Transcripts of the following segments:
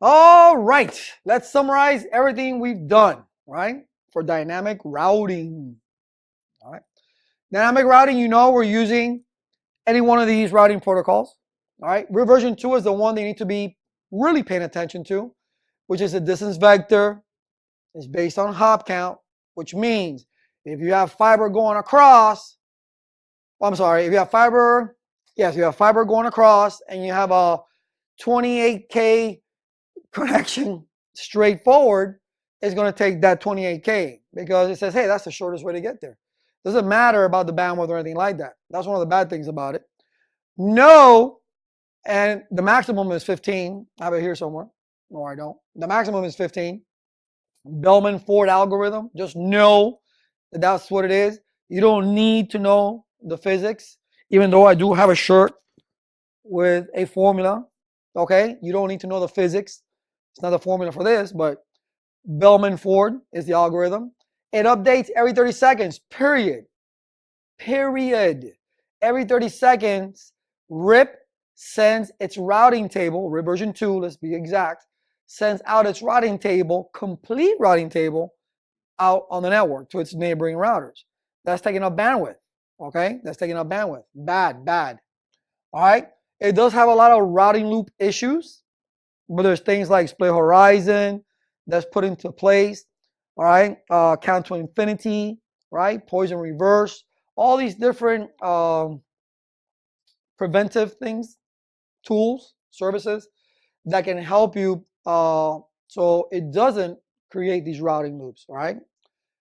All right, let's summarize everything we've done, right? For dynamic routing. All right. Dynamic routing, we're using any one of these routing protocols. All right. Version 2 is the one they need to be really paying attention to, which is a distance vector. It's based on hop count, which means if you have fiber going across, if you have fiber, yes, you have fiber going across and you have a 28K connection straightforward, it's going to take that 28K because it says, hey, that's the shortest way to get there. Doesn't matter about the bandwidth or anything like that. That's one of the bad things about it. No, and the maximum is 15. I have it here somewhere. No, I don't. The maximum is 15. Bellman-Ford algorithm. Just know that that's what it is. You don't need to know the physics, even though I do have a shirt with a formula. Okay, you don't need to know the physics. It's not the formula for this, but Bellman-Ford is the algorithm. It updates every 30 seconds, period. Period. Every 30 seconds, RIP sends its routing table, RIP version 2, let's be exact, sends out its routing table, complete routing table, out on the network to its neighboring routers. That's taking up bandwidth, okay? That's taking up bandwidth. Bad, bad. All right? It does have a lot of routing loop issues, but there's things like split horizon that's put into place, all right? Count to infinity, right? Poison reverse, all these different preventive things, tools, services that can help you so it doesn't create these routing loops, all right?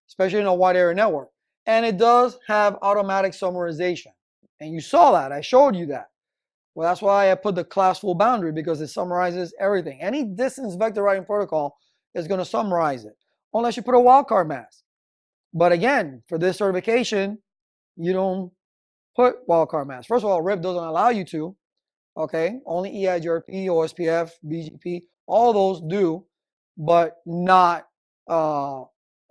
Especially in a wide area network. And it does have automatic summarization. And you saw that, I showed you that. Well, that's why I put the class full boundary, because it summarizes everything. Any distance vector routing protocol is going to summarize it, unless you put a wildcard mask. But again, for this certification, you don't put wildcard mask. First of all, RIP doesn't allow you to. Okay, only EIGRP, OSPF, BGP, all those do, but not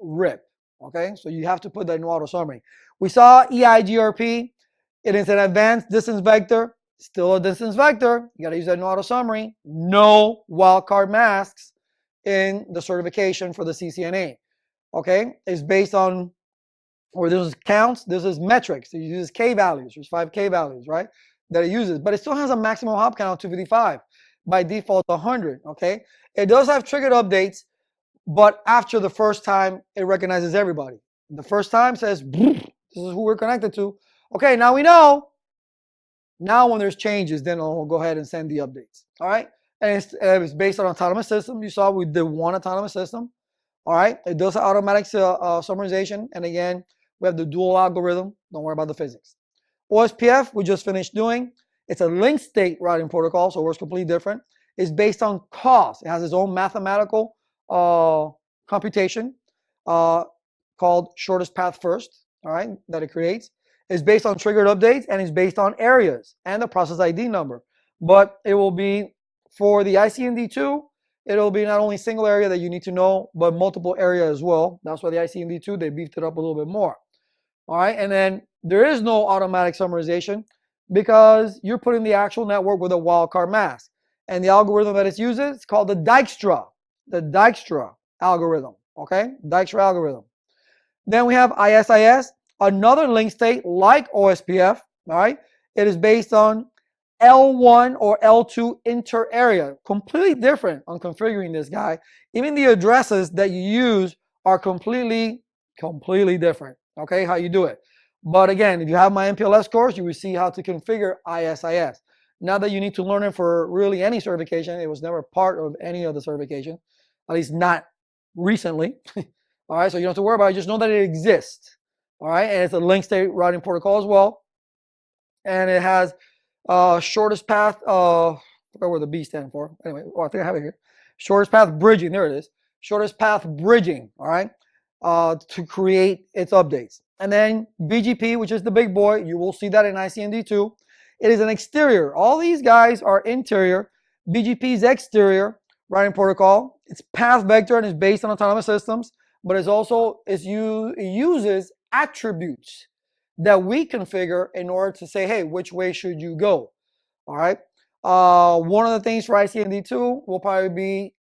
RIP. Okay, so you have to put that in auto summary. We saw EIGRP. It is an advanced distance vector. Still a distance vector. You got to use that in auto summary. No wildcard masks in the certification for the CCNA. Okay, it's based on, or this is counts, this is metrics. It uses K values. There's 5 K values, right, that it uses, but it still has a maximum hop count of 255. By default, 100. Okay, it does have triggered updates, but after the first time, it recognizes everybody. The first time says, this is who we're connected to. Okay, now we know. Now when there's changes, then I'll go ahead and send the updates. All right, and it's based on autonomous system. You saw we did one autonomous system. All right, it does automatic summarization, and again, we have the dual algorithm. Don't worry about the physics. OSPF, we just finished doing. It's a link state routing protocol, so it works completely different. It's based on cost. It has its own mathematical computation called shortest path first, all right, that it creates. It's based on triggered updates, and it's based on areas and the process ID number. But it will be, for the ICMD2, it'll be not only single area that you need to know, but multiple area as well. That's why the ICMD2, they beefed it up a little bit more. All right, and then there is no automatic summarization because you're putting the actual network with a wildcard mask. And the algorithm that it uses is called the Dijkstra algorithm, okay? Dijkstra algorithm. Then we have ISIS, another link state like OSPF, all right? It is based on L1 or L2 inter area, completely different on configuring this guy. Even the addresses that you use are completely different, okay, how you do it. But again, if you have my MPLS course, you will see how to configure ISIS. Not that you need to learn it for really any certification. It was never part of any of the certification, at least not recently. All right, so you don't have to worry about it. Just know that it exists. All right, and it's a link state routing protocol as well. And it has shortest path, I forgot where the B stands for. Anyway, I think I have it here. Shortest path bridging, there it is. Shortest path bridging, all right, to create its updates. And then BGP, which is the big boy, you will see that in ICMD2. It is an exterior. All these guys are interior. BGP is exterior routing protocol. It's path vector and it's based on autonomous systems, but it uses attributes that we configure in order to say, hey, which way should you go? All right. One of the things for ICMD2 will probably be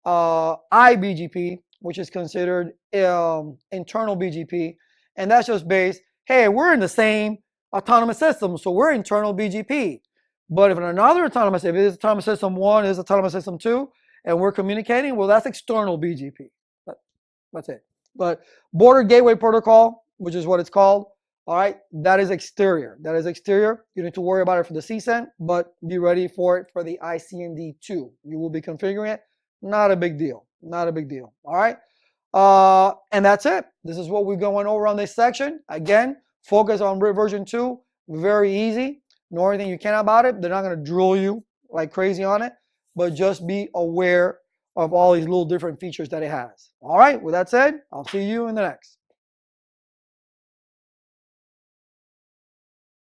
iBGP, which is considered internal BGP, and that's just based, hey, we're in the same autonomous system, so we're internal BGP. But if another autonomous, if it is autonomous system 1, is autonomous system 2, and we're communicating, well, that's external BGP. That's it. But border gateway protocol, which is what it's called, all right, that is exterior. That is exterior. You need to worry about it for the CSEN, but be ready for it for the ICND2. You will be configuring it. Not a big deal. Not a big deal. All right. And that's it. This is what we're going over on this section. Again, focus on version 2. Very easy. Know everything you can about it. They're not going to drill you like crazy on it, but just be aware of all these little different features that it has. All right. With that said, I'll see you in the next.